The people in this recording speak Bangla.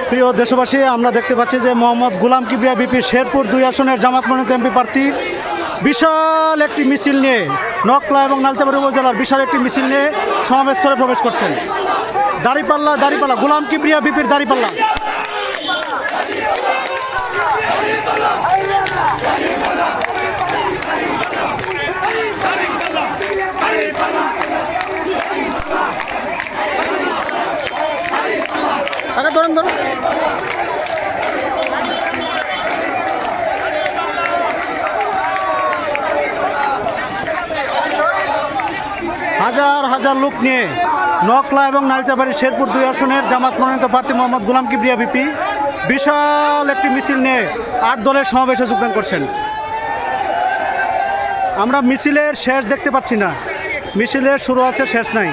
প্রিয় দেশবাসী, আমরা দেখতে পাচ্ছি যে মোহাম্মদ গোলাম কিবরিয়া বিপি শেরপুর 2 আসনের জামাত মনোনীত এমপি প্রার্থী বিশাল একটি মিছিল নিয়ে নকলা এবং নালতাবাড়ী উপজেলার বিশাল একটি মিছিল নিয়ে সমাবেশস্থলে প্রবেশ করছেন। দাঁড়িপাল্লা গোলাম কিবরিয়া বিপির দাঁড়িপাল্লা। ধরুন হাজার হাজার লোক নিয়ে নকলা এবং নালিতাবাড়ী শেরপুর 2 আসনের জামাত মনোনীত প্রার্থী মোহাম্মদ গোলাম কিবরিয়া বিপি বিশাল একটি মিছিল নিয়ে 8 দলের সমাবেশে যোগদান করছেন। আমরা মিছিলের শেষ দেখতে পাচ্ছি না, মিছিলের শুরু আছে, শেষ নাই।